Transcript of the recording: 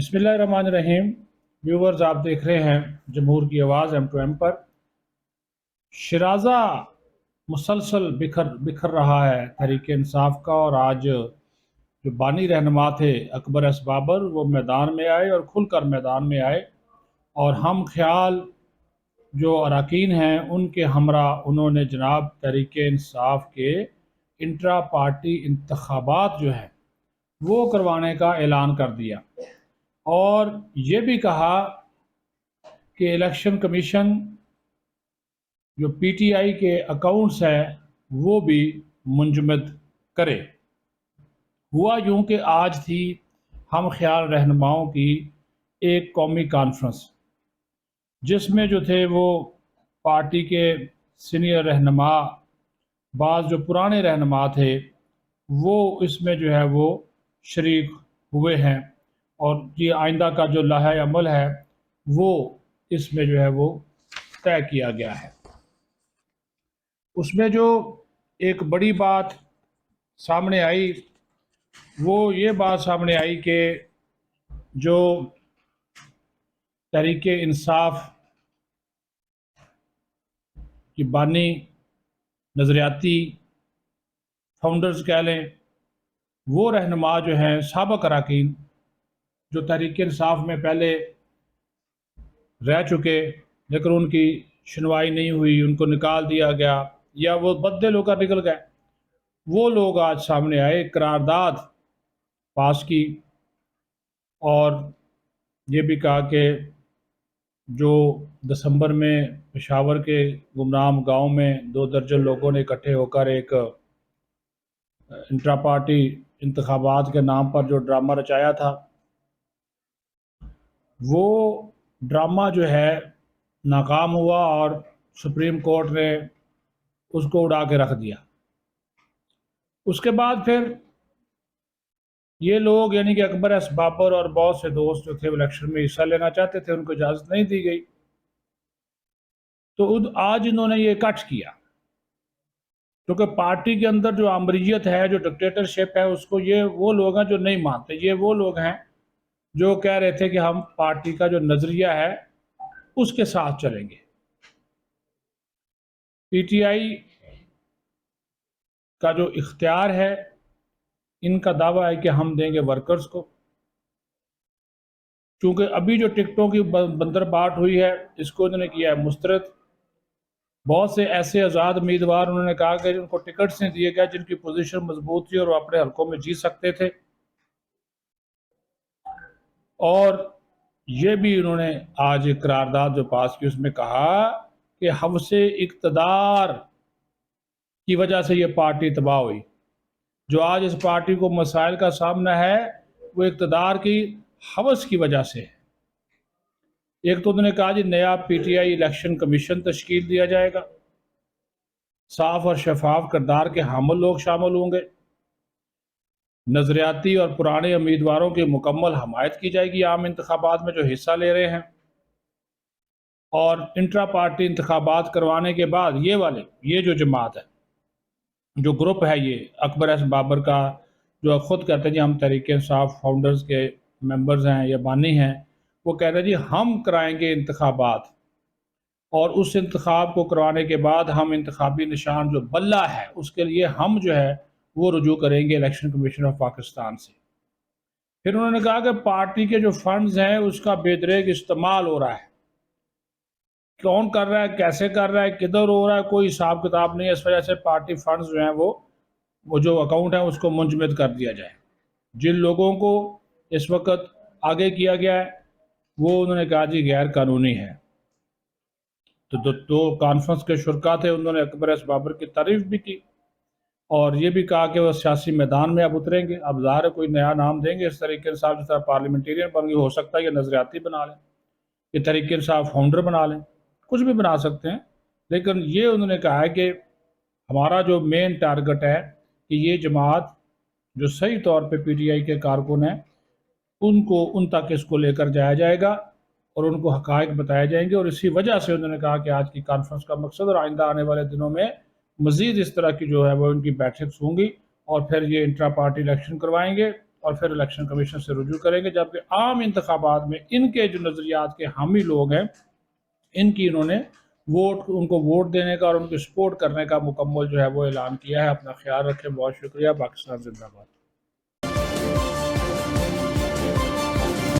बिस्मिल्लाहिर्रहमानिर्रहीम। व्यूवर्स, आप देख रहे हैं जमहूर की आवाज़ M2M पर। शराजा मुसलसल बिखर रहा है तहरीक इंसाफ का, और आज जो बानी रहनुमा थे अकबर एस बाबर, वो मैदान में आए और खुलकर मैदान में आए, और हम ख्याल जो अरकान हैं उनके हमरा उन्होंने जनाब तहरीक इंसाफ के इंट्रा पार्टी इंतखाबात जो हैं वो करवाने का ऐलान कर दिया, और ये भी कहा कि इलेक्शन कमीशन जो PTI के अकाउंट्स हैं वो भी मुंजमद करे। हुआ यूँ कि आज थी हम ख्याल रहनुमाओं की एक कौमी कॉन्फ्रेंस, जिसमें जो थे वो पार्टी के सीनियर रहनुमा, बाज़ जो पुराने रहनुमा थे वो इसमें जो है वो शरीक हुए हैं, और ये आइंदा का जो लाहे अमल है वो इसमें जो है वो तय किया गया है। उसमें जो एक बड़ी बात सामने आई वो ये बात सामने आई कि जो तहरीक इंसाफ की बानी नज़रियाती फाउंडर्स कह लें, वो रहनुमा जो हैं साबिक़ अरकान जो तहरीक इंसाफ में पहले रह चुके लेकिन उनकी सुनवाई नहीं हुई, उनको निकाल दिया गया या वो बददिल होकर निकल गए, वो लोग आज सामने आए, करारदाद पास की, और ये भी कहा कि जो दिसंबर में पेशावर के गुमनाम गांव में 2 दर्जन लोगों ने इकट्ठे होकर एक इंट्रा पार्टी इंतखाबात के नाम पर जो ड्रामा रचाया था, वो ड्रामा जो है नाकाम हुआ और सुप्रीम कोर्ट ने उसको उड़ा के रख दिया। उसके बाद फिर ये लोग यानी कि अकबर एस बाबर और बहुत से दोस्त जो थे इलेक्शन में हिस्सा लेना चाहते थे, उनको इजाज़त नहीं दी गई, तो आज इन्होंने ये कट किया, क्योंकि पार्टी के अंदर जो आमरीयत है, जो डिक्टेटरशिप है, उसको ये वो लोग हैं जो नहीं मानते। ये वो लोग हैं जो कह रहे थे कि हम पार्टी का जो नज़रिया है उसके साथ चलेंगे। PTI का जो इख्तियार है, इनका दावा है कि हम देंगे वर्कर्स को, क्योंकि अभी जो टिकटों की बंदरबाट हुई है इसको इन्होंने किया है मुस्तरद। बहुत से ऐसे आज़ाद उम्मीदवार उन्होंने कहा कि उनको टिकट्स नहीं दिए गए जिनकी पोजीशन मजबूत थी और वो अपने हलकों में जीत सकते थे, और ये भी उन्होंने आज एक करारदाद जो पास की उसमें कहा कि हवसे इक़्तिदार की वजह से ये पार्टी तबाह हुई। जो आज इस पार्टी को मसाइल का सामना है वो इक़्तिदार की हवस की वजह से है। एक तो उन्होंने कहा जी नया PTI इलेक्शन कमीशन तश्कील दिया जाएगा, साफ और शफाफ किरदार के हामिल लोग शामिल होंगे, नज़रियाती और पुराने उम्मीदवारों की मुकम्मल हमायत की जाएगी आम इंतखाबात में जो हिस्सा ले रहे हैं, और इंट्रा पार्टी इंतखाबात करवाने के बाद ये जो जमात है, जो ग्रुप है, ये अकबर एस बाबर का जो ख़ुद कहते हैं जी हम तहरीक इंसाफ फाउंडर्स के मेंबर्स हैं या बानी हैं, वो कह रहे हैं जी हम कराएंगे इंतखाबात, और उस इंतखाब को करवाने के बाद हम इंतखाबी निशान जो बल्ला है उसके लिए हम जो है वो रुजू करेंगे इलेक्शन कमीशन ऑफ पाकिस्तान से। फिर उन्होंने कहा कि पार्टी के जो फंड्स हैं उसका बेदरेग इस्तेमाल हो रहा है, कौन कर रहा है, कैसे कर रहा है, किधर हो रहा है, कोई हिसाब किताब नहीं है। इस वजह से पार्टी फंड्स जो हैं वो जो अकाउंट है उसको मुंजमद कर दिया जाए। जिन लोगों को इस वक्त आगे किया गया है वो उन्होंने कहा जी गैर कानूनी है। तो दो कॉन्फ्रेंस के शुरका थे, उन्होंने अकबर एस बाबर की तारीफ भी की और ये भी कहा कि वो सियासी मैदान में अब उतरेंगे। अब ज़ाहिर है कोई नया नाम देंगे इस तरीके से, जिस तरह पार्लियामेंटेरियन बन गए, हो सकता है ये नज़रियाती बना लें, ये तहरीक इंसाफ फाउंडर बना लें, कुछ भी बना सकते हैं। लेकिन ये उन्होंने कहा है कि हमारा जो मेन टारगेट है कि ये जमात जो सही तौर पे PTI के कारकुन हैं उनको उन तक इसको लेकर जाया जाएगा और उनको हक़ाइक़ बताए जाएंगे। और इसी वजह से उन्होंने कहा कि आज की कॉन्फ्रेंस का मकसद और आइंदा आने वाले दिनों में मज़ीद इस तरह की जो है वो उनकी बैठक होंगी और फिर ये इंट्रा पार्टी इलेक्शन करवाएंगे اور پھر الیکشن کمیشن سے رجوع کریں گے، جبکہ عام انتخابات میں ان کے جو نظریات کے حامی لوگ ہیں ان کی انہوں نے ان کو ووٹ دینے کا اور ان کو سپورٹ کرنے کا مکمل جو ہے وہ اعلان کیا ہے۔ اپنا خیال رکھیں، بہت شکریہ۔ پاکستان زندہ باد۔